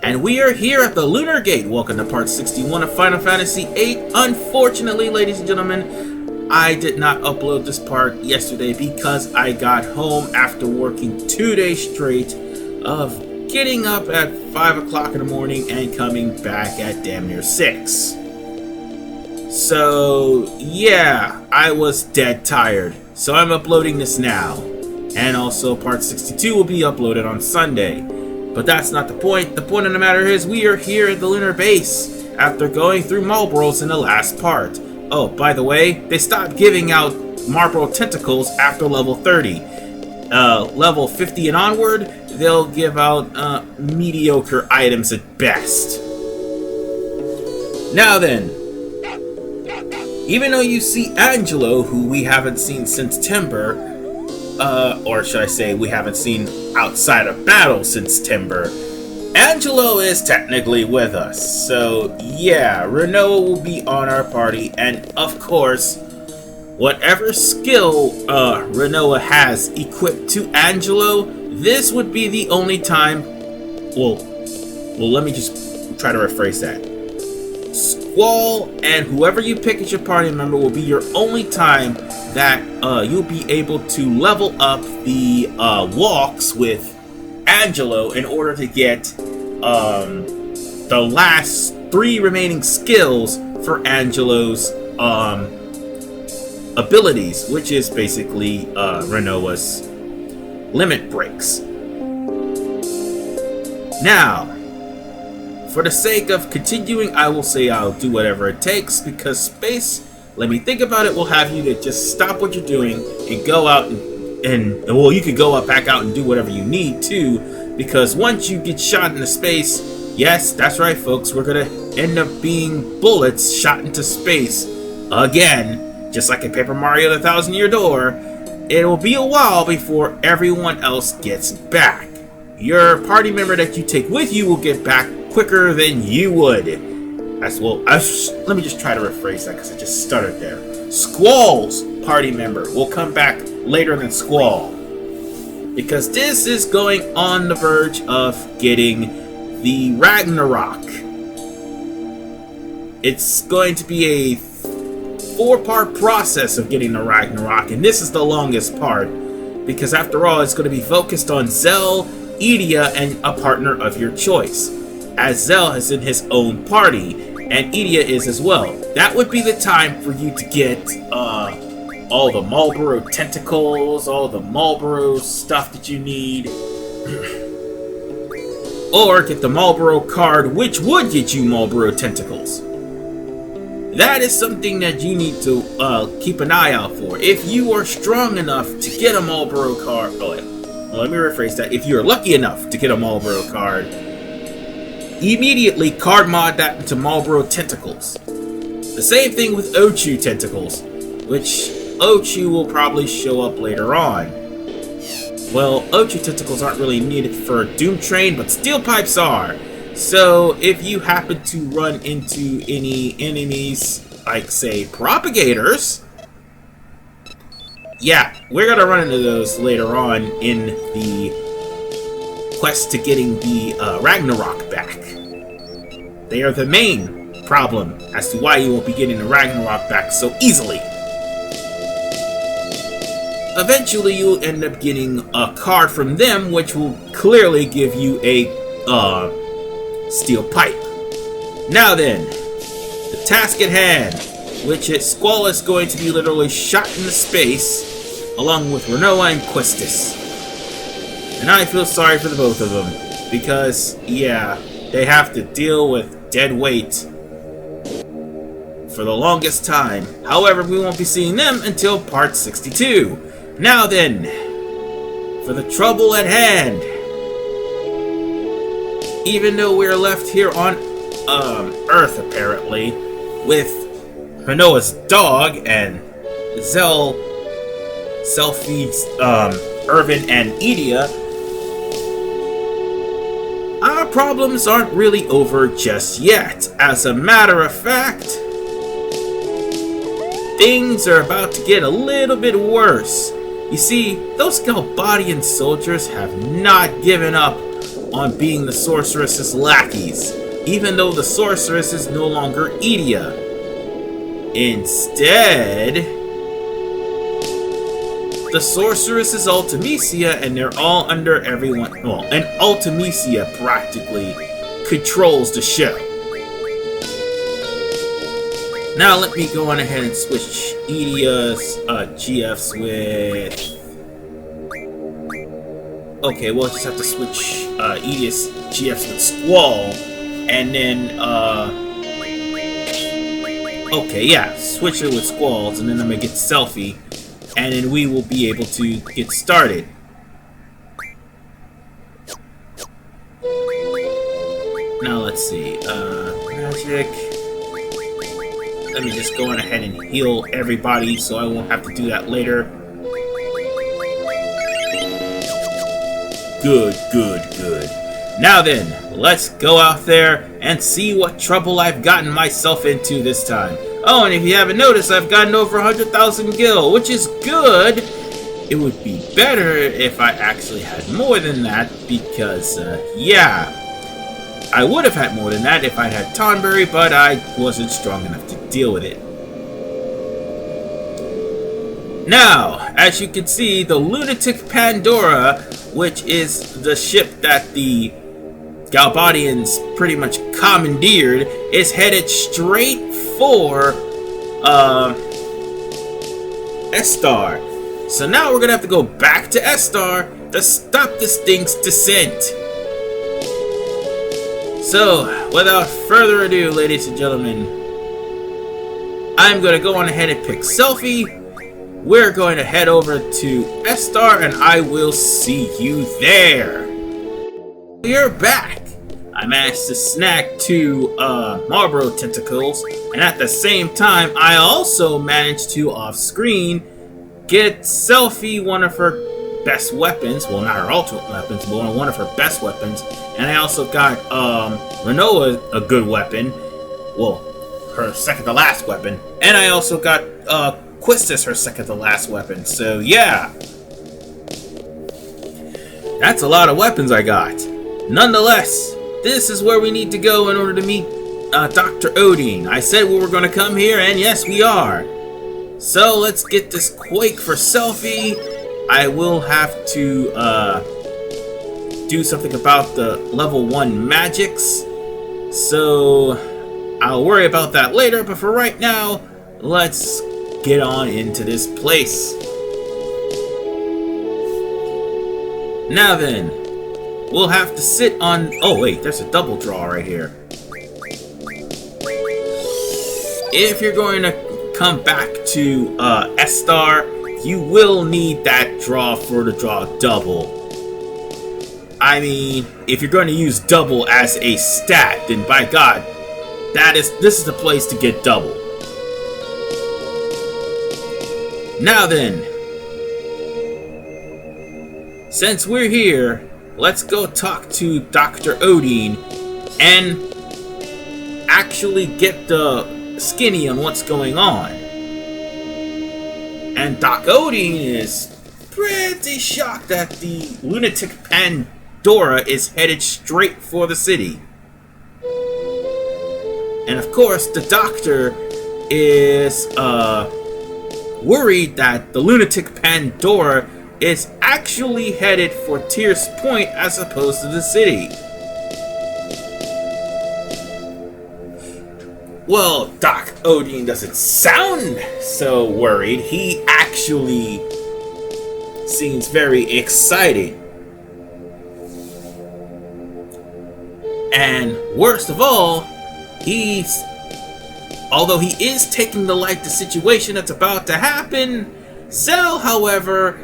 And we are here at the Lunar Gate. Welcome to part 61 of Final Fantasy VIII. Unfortunately, ladies and gentlemen, I did not upload this part yesterday because I got home after working 2 days straight of getting up at 5 o'clock in the morning and coming back at damn near 6. So, yeah, I was dead tired. So I'm uploading this now. And also part 62 will be uploaded on Sunday. But that's not the point. The point of the matter is we are here at the lunar base after going through Marlboros in the last part. Oh, by the way, they stopped giving out Marlboro tentacles after level 30. Level 50 and onward, they'll give out mediocre items at best. Now then, even though you see Angelo, who we haven't seen since Timber, or should I say we haven't seen outside of battle since Timber, Angelo is technically with us. So yeah, Rinoa will be on our party, and of course, whatever skill Rinoa has equipped to Angelo, this would be the only time, well let me just try to rephrase that. Squall and whoever you pick as your party member will be your only time that you'll be able to level up the walks with Angelo in order to get the last 3 remaining skills for Angelo's abilities, which is basically Rinoa's limit breaks. Now, for the sake of continuing, I will say I'll do whatever it takes, because space, let me think about it, will have you to just stop what you're doing and go out and well, you could go back out and do whatever you need to, because once you get shot into space, yes, that's right folks, we're gonna end up being bullets shot into space again, just like in Paper Mario the 1,000-Year Door. It will be a while before everyone else gets back. Your party member that you take with you will get back quicker than you would. As well, let me just try to rephrase that because I just stuttered there. Squall's party member will come back later than Squall, because this is going on the verge of getting the Ragnarok. It's going to be a 4-part process of getting the Ragnarok, and this is the longest part, because after all, it's going to be focused on Zell, Edea, and a partner of your choice, as Zell is in his own party, and Edea is as well. That would be the time for you to get all the Marlboro tentacles, all the Marlboro stuff that you need, or get the Marlboro card, which would get you Marlboro tentacles. That is something that you need to keep an eye out for. If you are strong enough to get a Marlboro card, let me rephrase that. If you are lucky enough to get a Marlboro card, immediately card mod that into Marlboro tentacles. The same thing with Ochu tentacles, which Ochu will probably show up later on. Well, Ochu tentacles aren't really needed for Doom Train, but Steel Pipes are. So if you happen to run into any enemies, like say Propagators, yeah, we're gonna run into those later on in the quest to getting the Ragnarok back. They are the main problem as to why you won't be getting the Ragnarok back so easily. Eventually, you'll end up getting a card from them, which will clearly give you a steel pipe. Now then, the task at hand, which is Squall is going to be literally shot into space, along with Rinoa and Questus. And I feel sorry for the both of them, because, yeah, they have to deal with dead weight for the longest time. However, we won't be seeing them until part 62. Now then, for the trouble at hand. Even though we're left here on Earth, apparently, with Rinoa's dog and Zell feeds Irvin and Edea, our problems aren't really over just yet. As a matter of fact, things are about to get a little bit worse. You see, those Galbadian soldiers have not given up on being the sorceress's lackeys, even though the sorceress is no longer Edea. Instead, the sorceress is Ultimecia, and they're all under everyone. Well, and Ultimecia practically controls the show. Now let me go on ahead and switch Edea's GFs with... Okay, we'll just have to switch Edea's GFs with Squall, and then, okay, yeah, switch it with Squalls, and then I'm gonna get Selfie, and then we will be able to get started. Now let's see, magic. Let me just go on ahead and heal everybody so I won't have to do that later. Good, good, good. Now then, let's go out there and see what trouble I've gotten myself into this time. Oh, and if you haven't noticed, I've gotten over 100,000 gil, which is good. It would be better if I actually had more than that, because, yeah. I would have had more than that if I had Tonberry, but I wasn't strong enough to deal with it. Now, as you can see, the Lunatic Pandora, which is the ship that the Galbadians pretty much commandeered, is headed straight for Esthar. So now we're gonna have to go back to Esthar to stop this thing's descent. So, without further ado, ladies and gentlemen, I'm going to go on ahead and pick Selfie. We're going to head over to Esthar, and I will see you there. We're back. I managed to snag 2 Marlboro tentacles, and at the same time, I also managed to, off-screen, get Selfie one of her best weapons. Well, not her ultimate weapons, but one of her best weapons. And I also got Rinoa a good weapon. Well, her second to last weapon. And I also got Quistis her second to last weapon. So yeah, that's a lot of weapons I got. Nonetheless, this is where we need to go in order to meet Dr. Odin. I said we were going to come here, and yes, we are. So let's get this Quake for Selfie. I will have to do something about the level 1 magics, so I'll worry about that later, but for right now, let's get on into this place. Now then, we'll have to sit on... Oh wait, there's a double draw right here. If you're going to come back to Esthar, you will need that draw for the draw double. I mean, if you're going to use double as a stat, then by God, this is the place to get double. Now then, since we're here, let's go talk to Dr. Odin and actually get the skinny on what's going on. And Doc Odin is pretty shocked that the Lunatic Pandora is headed straight for the city. And of course, the doctor is worried that the Lunatic Pandora is actually headed for Tierce Point as opposed to the city. Well, Doc Odin doesn't sound so worried. He actually seems very excited. And worst of all, although he is taking to light the situation that's about to happen, Zell, however,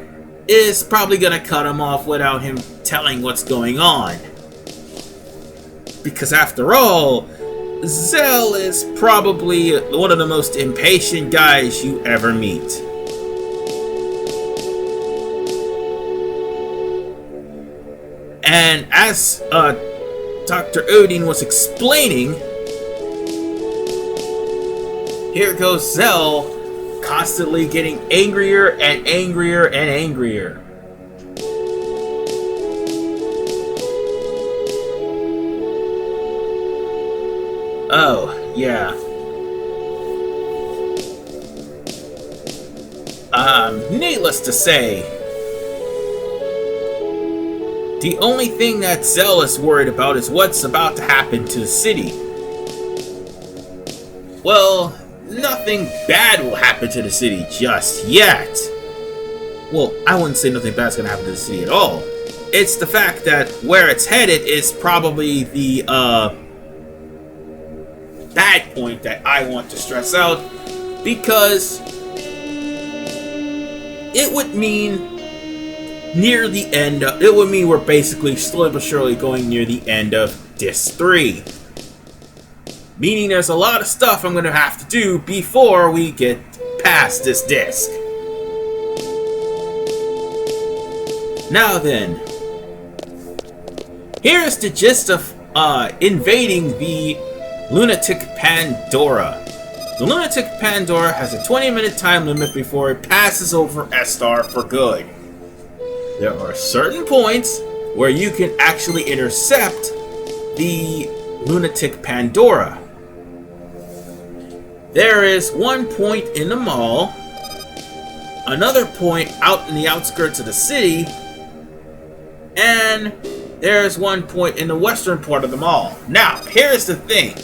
is probably gonna cut him off without him telling what's going on. Because after all, Zell is probably one of the most impatient guys you ever meet. And as Dr. Odin was explaining, here goes Zell, constantly getting angrier and angrier and angrier. Oh, yeah. Needless to say, the only thing that Zell is worried about is what's about to happen to the city. Well, nothing bad will happen to the city just yet. Well, I wouldn't say nothing bad's gonna happen to the city at all. It's the fact that where it's headed is probably the bad point that I want to stress out, because it would mean near the end of, it would mean we're basically slowly but surely going near the end of Disc 3. Meaning there's a lot of stuff I'm going to have to do before we get past this disc. Now then, here's the gist of invading the Lunatic Pandora. The Lunatic Pandora has a 20-minute time limit before it passes over Esthar for good. There are certain points where you can actually intercept the Lunatic Pandora. There is one point in the mall, another point out in the outskirts of the city, and there's one point in the western part of the mall. Now, here's the thing.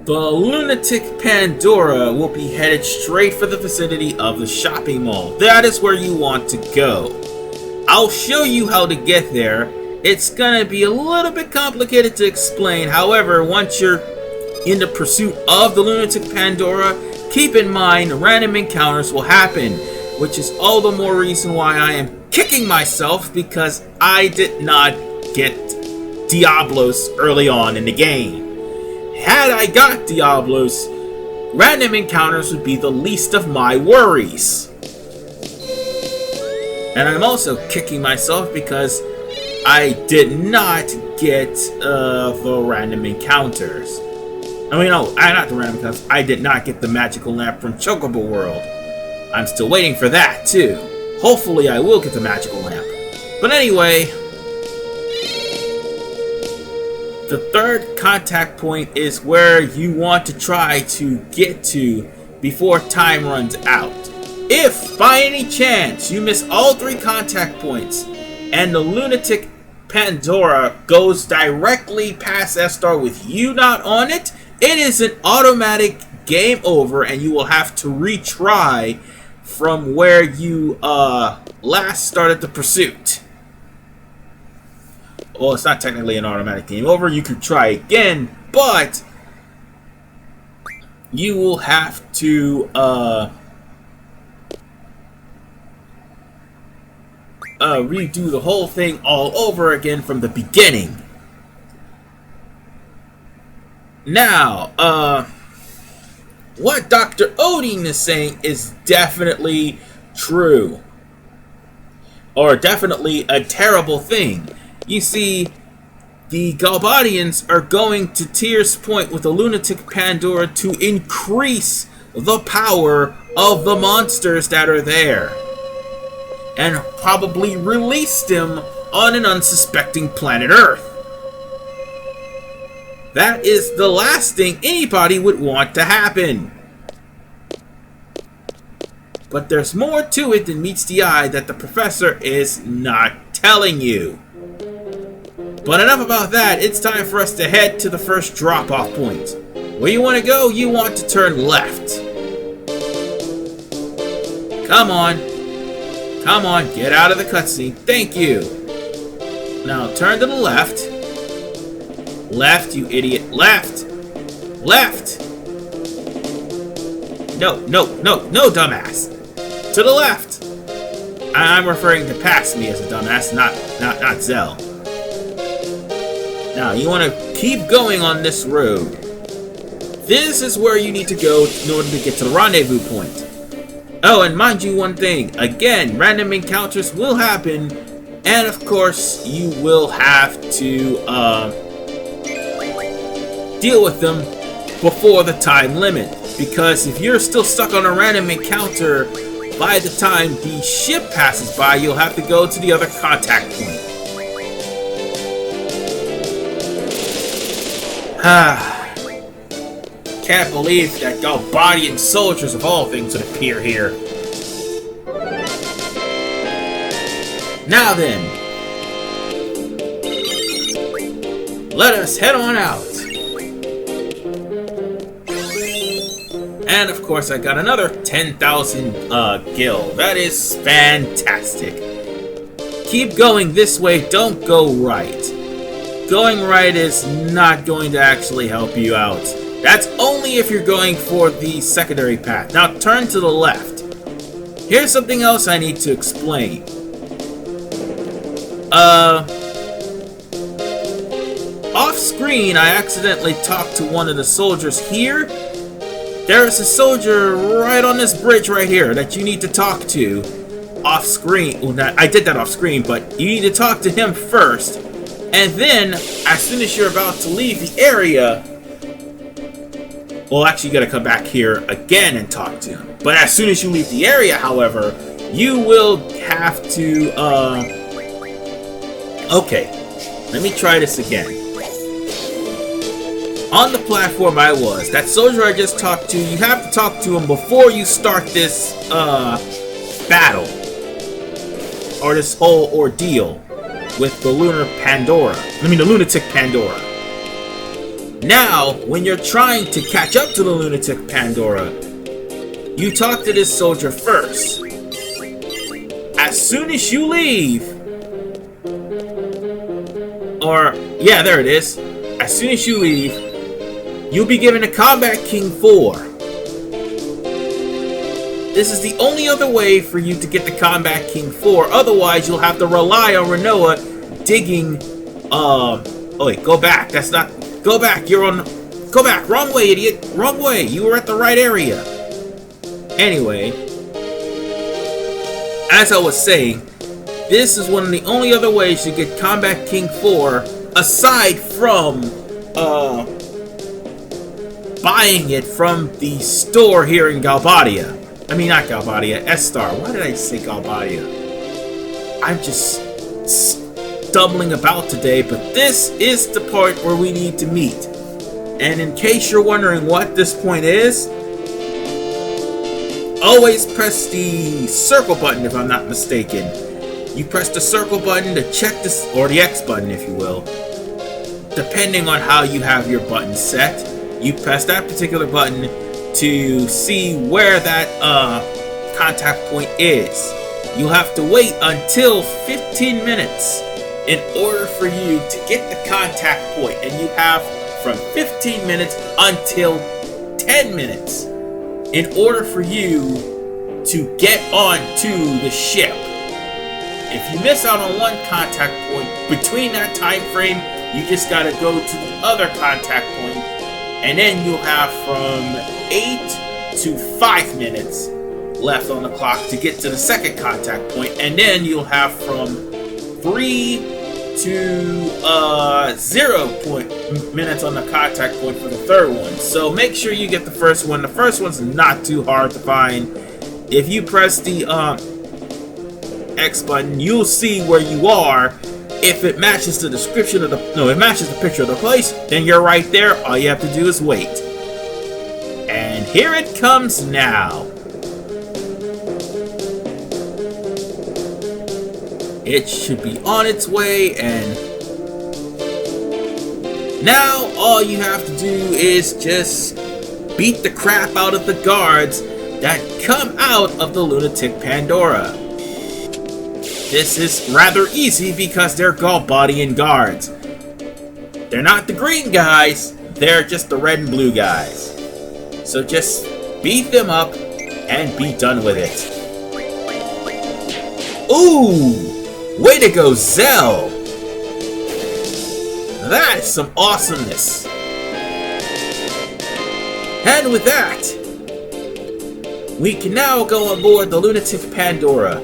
The Lunatic Pandora will be headed straight for the vicinity of the shopping mall. That is where you want to go. I'll show you how to get there. It's gonna be a little bit complicated to explain. However, once you're in the pursuit of the Lunatic Pandora, keep in mind random encounters will happen, which is all the more reason why I am kicking myself because I did not get Diablos early on in the game. Had I got Diablos, random encounters would be the least of my worries. And I'm also kicking myself because I did not get the random encounters. I mean, no, not the random encounters. I did not get the magical lamp from Chocobo World. I'm still waiting for that, too. Hopefully I will get the magical lamp. But anyway, the third contact point is where you want to try to get to before time runs out. If, by any chance, you miss all 3 contact points and the Lunatic Pandora goes directly past Esthar with you not on it, it is an automatic game over and you will have to retry from where you last started the pursuit. Well, it's not technically an automatic game over. You could try again, but you will have to redo the whole thing all over again from the beginning. Now, what Dr. Odin is saying is definitely true. Or definitely a terrible thing. You see, the Galbadians are going to Tyr's Point with the Lunatic Pandora to increase the power of the monsters that are there. And probably release them on an unsuspecting planet Earth. That is the last thing anybody would want to happen. But there's more to it than meets the eye that the professor is not telling you. But enough about that, it's time for us to head to the first drop-off point. Where you want to go, you want to turn left. Come on. Come on, get out of the cutscene. Thank you. Now turn to the left. Left, you idiot. Left. Left. No, dumbass. To the left. I'm referring to past me as a dumbass, not Zell. Now, you want to keep going on this road. This is where you need to go in order to get to the rendezvous point. Oh, and mind you one thing. Again, random encounters will happen. And, of course, you will have to deal with them before the time limit. Because if you're still stuck on a random encounter, by the time the ship passes by, you'll have to go to the other contact point. Can't believe that Galbadian soldiers of all things would appear here. Now then, let us head on out. And of course, I got another 10,000 gil. That is fantastic. Keep going this way, don't go right. Going right is not going to actually help you out. That's only if you're going for the secondary path. Now turn to the left. Here's something else I need to explain. Off screen, I accidentally talked to one of the soldiers here. There's a soldier right on this bridge right here that you need to talk to off screen. Well, I did that off screen, but you need to talk to him first. And then, as soon as you're about to leave the area, well, actually, you gotta come back here again and talk to him. But as soon as you leave the area, however, you will have to, okay, let me try this again. On the platform I was, that soldier I just talked to, you have to talk to him before you start this, battle. Or this whole ordeal with the Lunatic Pandora. Now, when you're trying to catch up to the Lunatic Pandora, you talk to this soldier first. As soon as you leave, or, yeah, there it is. As soon as you leave, you'll be given a Combat King 4. This is the only other way for you to get the Combat King 4. Otherwise, you'll have to rely on Rinoa digging, oh wait, go back. That's not, go back. You're on, go back. Wrong way, idiot. Wrong way. You were at the right area. Anyway, as I was saying, this is one of the only other ways you get Combat King 4 aside from, buying it from the store here in Galbadia. I mean, not Galbadia, Esthar. Why did I say Galbadia? I'm just stumbling about today, but this is the part where we need to meet. And in case you're wondering what this point is, always press the circle button if I'm not mistaken. You press the circle button to check this, or the X button if you will. Depending on how you have your button set, you press that particular button to see where that contact point is. You'll have to wait until 15 minutes in order for you to get the contact point, and you have from 15 minutes until 10 minutes in order for you to get onto the ship. If you miss out on one contact point between that time frame, you just gotta go to the other contact point, and then you'll have from 8 to 5 minutes left on the clock to get to the second contact point, and then you'll have from 3 to 0 minutes on the contact point for the third one. So make sure you get the first one. The first one's not too hard to find. If you press the X button, you'll see where you are. If it matches the description of the, no, it matches the picture of the place, then you're right there. All you have to do is wait. And here it comes now. It should be on its way, and now all you have to do is just beat the crap out of the guards that come out of the Lunatic Pandora. This is rather easy because they're Galbadian guards. They're not the green guys, they're just the red and blue guys. So just beat them up and be done with it. Ooh! Way to go, Zell! That is some awesomeness. And with that, we can now go on board the Lunatic Pandora.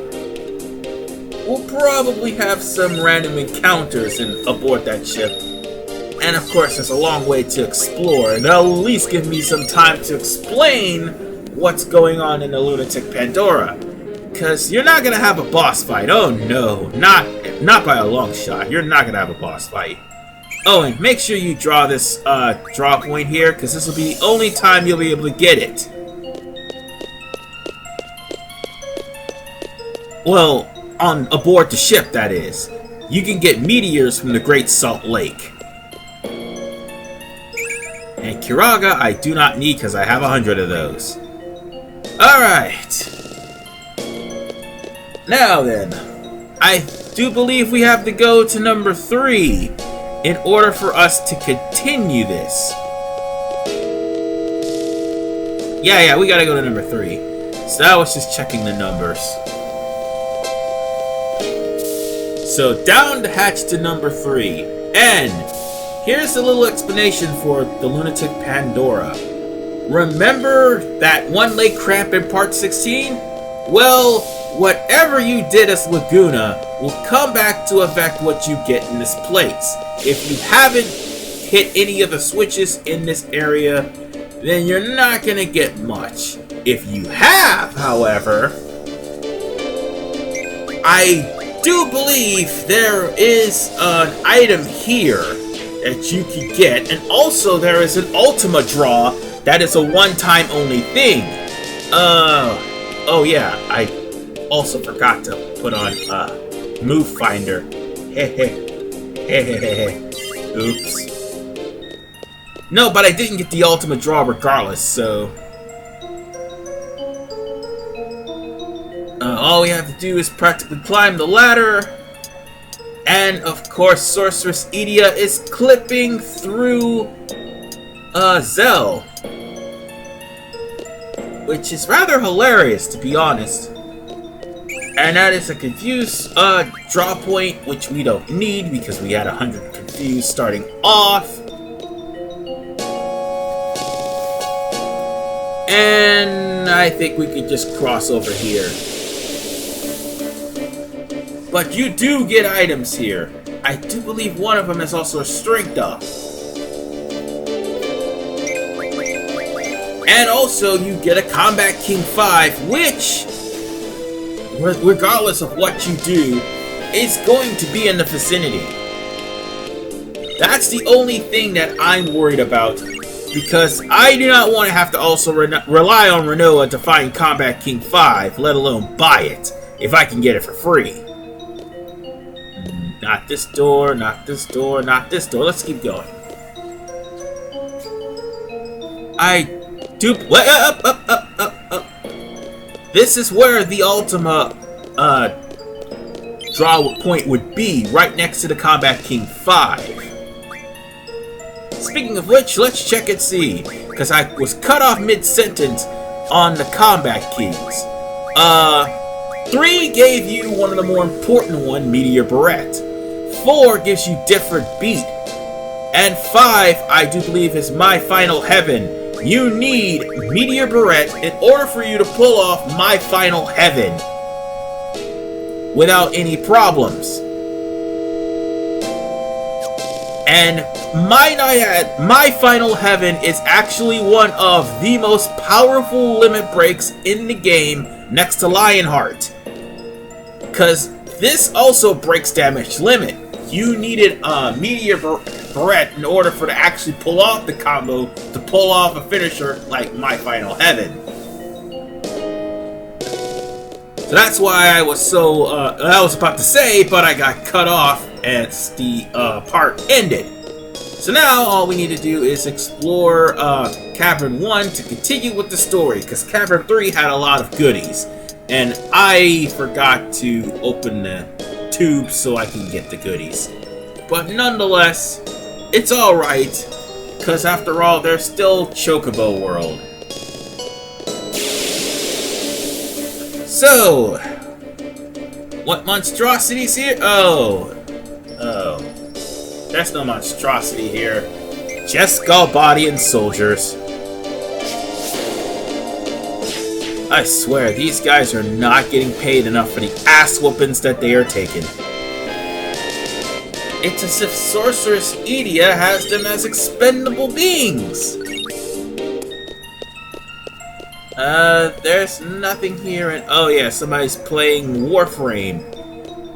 We'll probably have some random encounters aboard that ship. And of course, there's a long way to explore, and that'll at least give me some time to explain what's going on in the Lunatic Pandora. Because you're not going to have a boss fight. Oh no, not by a long shot. You're not going to have a boss fight. Oh, and make sure you draw this draw point here, because this will be the only time you'll be able to get it. Well, on aboard the ship, that is. You can get meteors from the Great Salt Lake. And Kiraga, I do not need because I have 100 of those. Alright. Now then, I do believe we have to go to number 3 in order for us to continue this. Yeah, we gotta go to number 3. So I was just checking the numbers. So down the hatch to number 3. And here's a little explanation for the Lunatic Pandora. Remember that one lake cramp in part 16? Well, whatever you did as Laguna will come back to affect what you get in this place. If you haven't hit any of the switches in this area, then you're not gonna get much. If you have, however, I do believe there is an item here that you can get, and also there is an Ultima draw that is a one-time only thing. Oh yeah, I also forgot to put on Move Finder. Oops. No, but I didn't get the ultimate draw regardless, so all we have to do is practically climb the ladder. And of course, Sorceress Edea is clipping through Zell, which is rather hilarious, to be honest. And that is a confused draw point, which we don't need because we had 100 confused starting off. And I think we could just cross over here. But you do get items here. I do believe one of them is also a strength up. And also you get a Combat King 5, which, regardless of what you do, is going to be in the vicinity. That's the only thing that I'm worried about, because I do not want to have to also rely on Rinoa to find Combat King 5, let alone buy it, if I can get it for free. Not this door, not this door, not this door. Let's keep going. Up. This is where the Ultima draw point would be, right next to the Combat King 5. Speaking of which, let's check and see, because I was cut off mid-sentence on the Combat Kings. 3 gave you one of the more important one, Meteor Barrette. 4 gives you different beat. And 5, I do believe, is My Final Heaven. You need Meteor Barrette in order for you to pull off My Final Heaven without any problems. And My Final Heaven is actually one of the most powerful limit breaks in the game, next to Lionheart. Because this also breaks damage limit. You needed Meteor Barrette in order for to actually pull off the combo, to pull off a finisher like My Final Heaven. So that's why I was so, I was about to say, but I got cut off as the part ended. So now all we need to do is explore Cavern 1 to continue with the story, because Cavern 3 had a lot of goodies. And I forgot to open the tube so I can get the goodies. But nonetheless, it's alright, because after all, there's still Chocobo World. So, what monstrosities here? Oh. There's no monstrosity here. Just Galbadian soldiers. I swear, these guys are not getting paid enough for the ass whoopings that they are taking. It's as if Sorceress Edea has them as expendable beings. There's nothing here, and oh yeah, somebody's playing Warframe.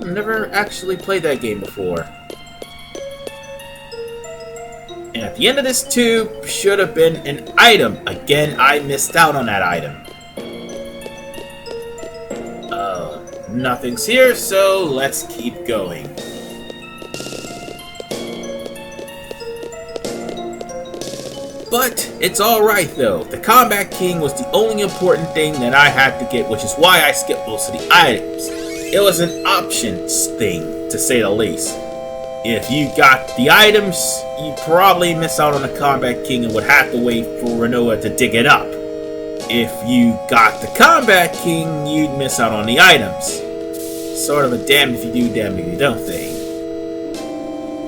I've never actually played that game before. And at the end of this tube should have been an item. Again, I missed out on that item. Nothing's here, so let's keep going. But it's alright though. The Combat King was the only important thing that I had to get, which is why I skipped most of the items. It was an options thing, to say the least. If you got the items, you probably miss out on the Combat King and would have to wait for Rinoa to dig it up. If you got the Combat King, you'd miss out on the items. Sort of a damn if you do, damn if you don't thing.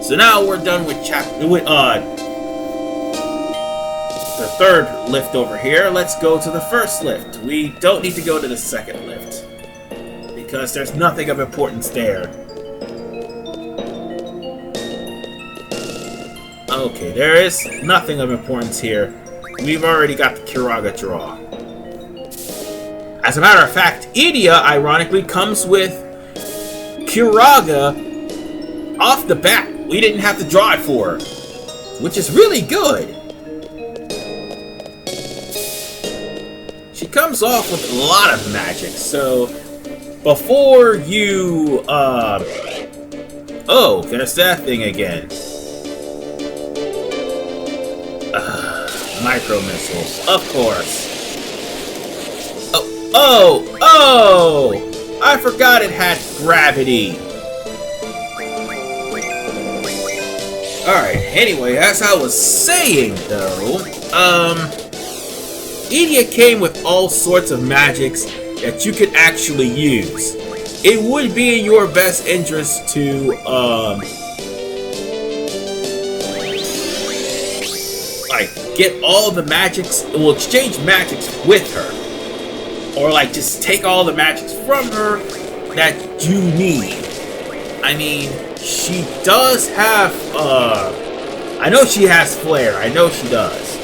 So now we're done with the third lift over here. Let's go to the first lift. We don't need to go to the second lift, because there's nothing of importance there. Okay, there is nothing of importance here. We've already got the Kiraga draw. As a matter of fact, Edea, ironically, comes with Kiraga off the bat. We didn't have to draw it for her, which is really good. She comes off with a lot of magic, so before you, oh, there's that thing again. Micro missiles, of course. Oh! I forgot it had gravity. Alright, anyway, as I was saying, though, Edea came with all sorts of magics that you could actually use. It would be in your best interest to, like, get all the magics, well, exchange magics with her. Or, like, just take all the magics from her that you need. I mean, she does have, I know she has flair, I know she does.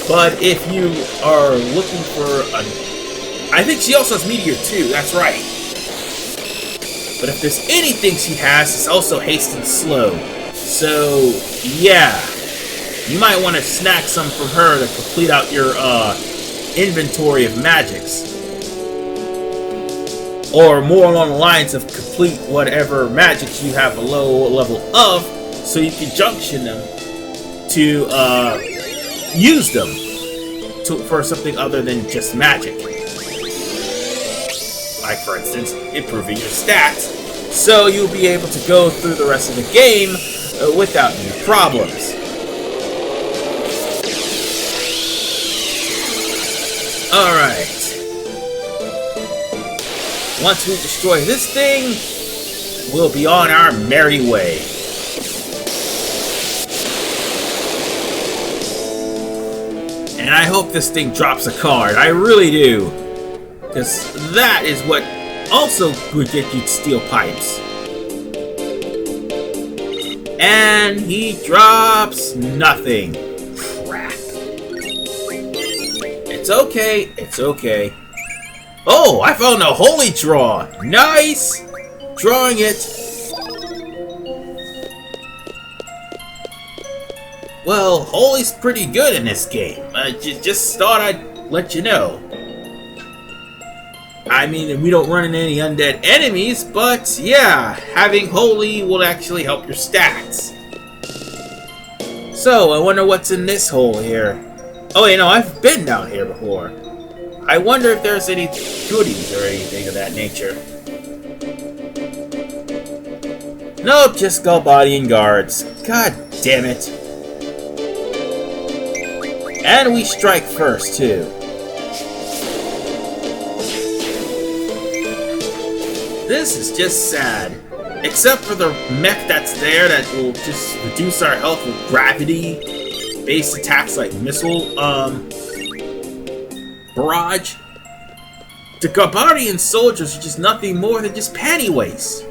But if you are looking for I think she also has Meteor too, that's right. But if there's anything she has, it's also Haste and Slow. So, yeah. You might want to snag some from her to complete out your, inventory of magics. Or more along the lines of complete whatever magics you have a low level of, so you can junction them to, use them for something other than just magic. Like, for instance, improving your stats, so you'll be able to go through the rest of the game without any problems. Alright. Once we destroy this thing, we'll be on our merry way. And I hope this thing drops a card. I really do. Because that is what also would get you steel pipes. And he drops nothing. Crap. It's okay. It's okay. Oh, I found a holy draw. Nice. Drawing it. Well, holy's pretty good in this game. I just thought I'd let you know. I mean, we don't run into any undead enemies, but yeah, having holy will actually help your stats. So, I wonder what's in this hole here. Oh, you know, I've been down here before. I wonder if there's any goodies or anything of that nature. Nope, just Galbadian guards. God damn it. And we strike first, too. This is just sad. Except for the mech that's there that will just reduce our health with gravity-based attacks like missile, barrage. The Galbadian soldiers are just nothing more than just panty waste.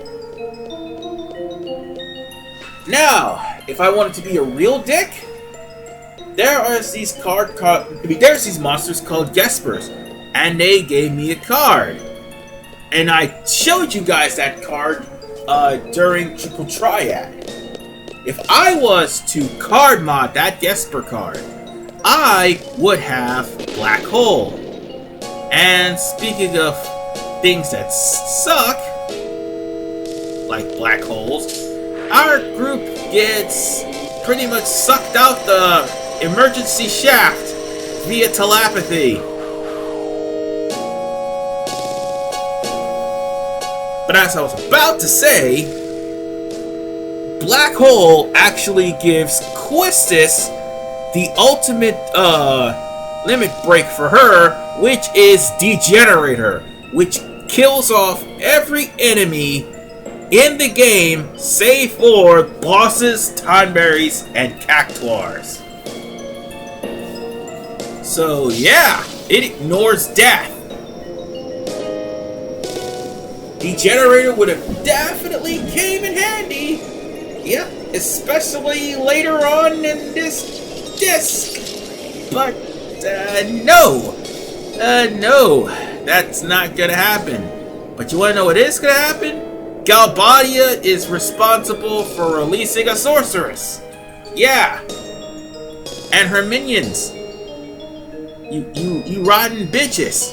Now, if I wanted to be a real dick, there's these monsters called Gespers, and they gave me a card. And I showed you guys that card during Triple Triad. if I was to card mod that Esper card, I would have Black Hole. And speaking of things that suck, like black holes, our group gets pretty much sucked out the emergency shaft via telepathy. But as I was about to say, Black Hole actually gives Quistis the ultimate limit break for her, which is Degenerator, which kills off every enemy in the game save for bosses, tonberries, and cactuars. So yeah, it ignores death. Degenerator would have definitely came in handy. Yep, especially later on in this disc. But no, that's not gonna happen. But you wanna know what is gonna happen? Galbadia is responsible for releasing a sorceress. Yeah, and her minions. You rotten bitches.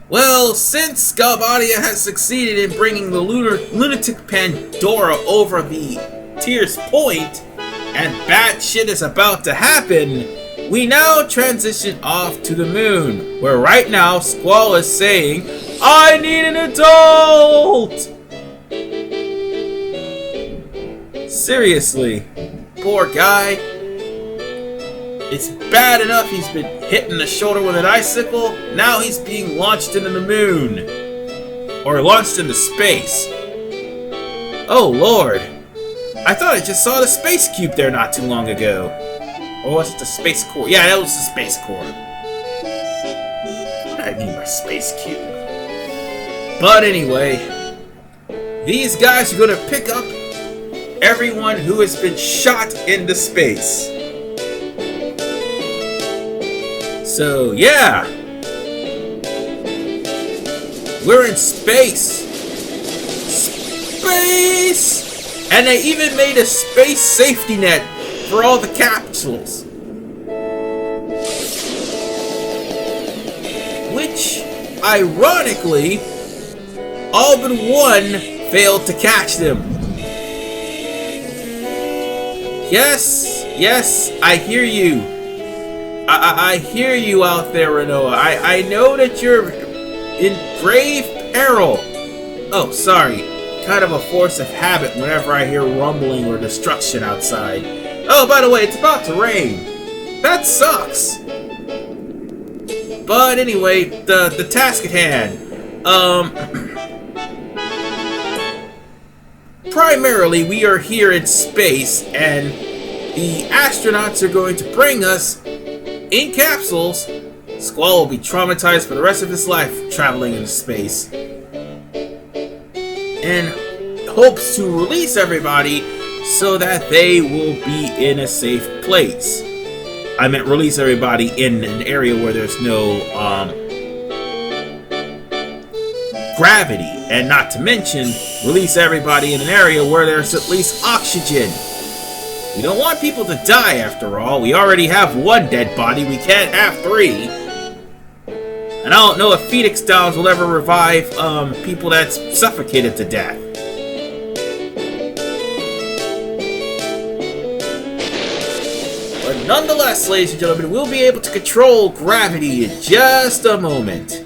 Well, since Galbadia has succeeded in bringing the Lunatic Pandora over the Tears Point, and bad shit is about to happen, we now transition off to the moon, where right now Squall is saying, I need an adult! Seriously, poor guy. It's bad enough he's been hit in the shoulder with an icicle, now he's being launched into the moon. Or launched into space. Oh lord. I thought I just saw the space cube there not too long ago. Or was it the space core? Yeah, that was the space core. What do I mean by space cube? But anyway, these guys are going to pick up everyone who has been shot into space. So yeah, we're in space. Space! And they even made a space safety net for all the capsules. Which, ironically, all but one failed to catch them. Yes, I hear you. I hear you out there, Rinoa. I know that you're in grave peril. Oh, sorry. Kind of a force of habit whenever I hear rumbling or destruction outside. Oh, by the way, it's about to rain. That sucks. But anyway, the task at hand. Primarily, we are here in space, and the astronauts are going to bring us in capsules. Squall will be traumatized for the rest of his life traveling into space, and hopes to release everybody so that they will be in a safe place. I meant release everybody in an area where there's no gravity, and not to mention release everybody in an area where there's at least oxygen. We don't want people to die, after all. We already have one dead body. We can't have 3. And I don't know if Phoenix Downs will ever revive people that's suffocated to death. But nonetheless, ladies and gentlemen, we'll be able to control gravity in just a moment.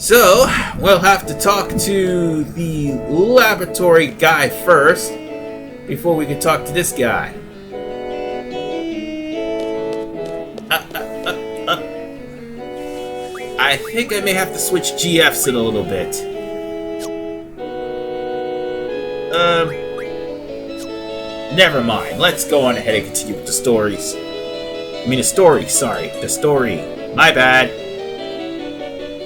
So, we'll have to talk to the laboratory guy first, before we can talk to this guy. I think I may have to switch GFs in a little bit. Never mind. Let's go on ahead and continue with the stories. The story. My bad.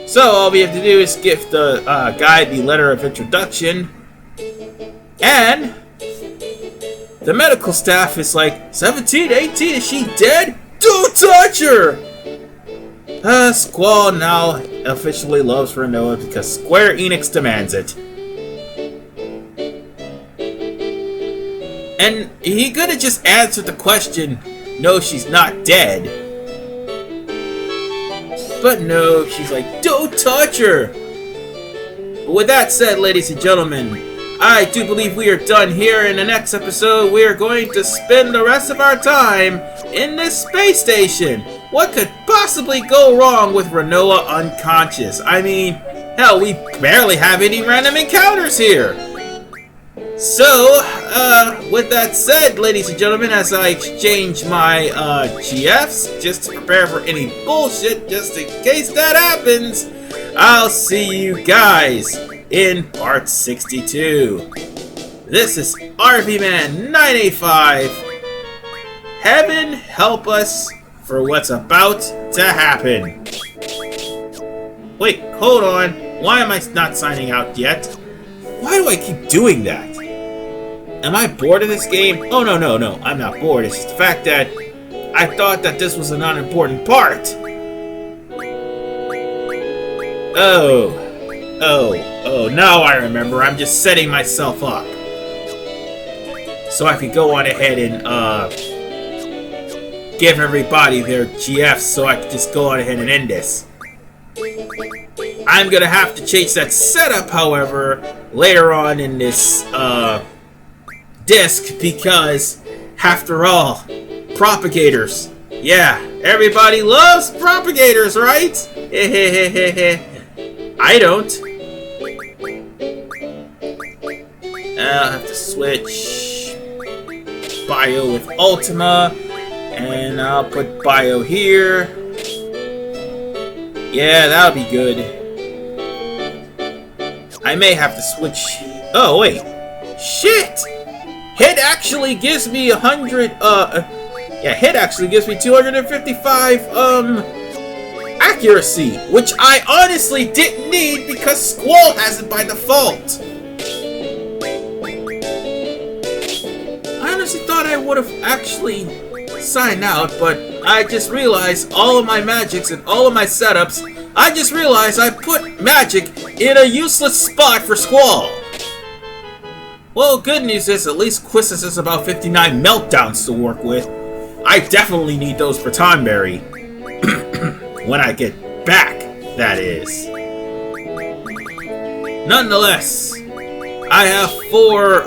So, all we have to do is give the guy the letter of introduction, and the medical staff is like, 17, 18, is she dead? Don't touch her! Squall now officially loves Rinoa because Square Enix demands it. And he could have just answered the question, no, she's not dead. But no, she's like, don't touch her! But with that said, ladies and gentlemen, I do believe we are done here. In the next episode, we are going to spend the rest of our time in this space station. What could possibly go wrong with Rinoa unconscious? I mean, hell, we barely have any random encounters here. So, with that said, ladies and gentlemen, as I exchange my GFs, just to prepare for any bullshit, just in case that happens, I'll see you guys in part 62. This is RVMan985. Heaven help us for what's about to happen. Wait, hold on. Why am I not signing out yet? Why do I keep doing that? Am I bored of this game? Oh, no, I'm not bored. It's just the fact that I thought that this was an unimportant part. Oh, now I remember. I'm just setting myself up. So I could go on ahead and, give everybody their GFs so I could just go on ahead and end this. I'm gonna have to change that setup, however, later on in this, disc, because, after all, propagators. Yeah, everybody loves propagators, right? I don't. I'll have to switch Bio with Ultima, and I'll put Bio here. Yeah, that'll be good. I may have to switch. Oh, wait. Shit! Hit actually gives me 100, yeah, hit actually gives me 255, accuracy, which I honestly didn't need because Squall has it by default. I honestly thought I would have actually signed out, but I just realized all of my magics and all of my setups, I just realized I put magic in a useless spot for Squall. Well, good news is at least Quistis has about 59 meltdowns to work with. I definitely need those for Tonberry. When I get back, that is. Nonetheless, I have 4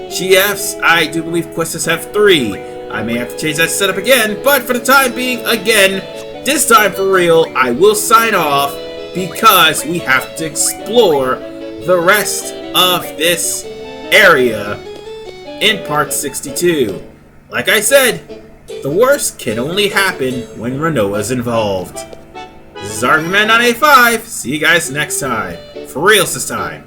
GFs. I do believe Quistis have 3. I may have to change that setup again, but for the time being, again, this time for real, I will sign off because we have to explore the rest of this area in part 62. Like I said, the worst can only happen when Rinoa's involved. This is RVMan985. See you guys next time. For real this time.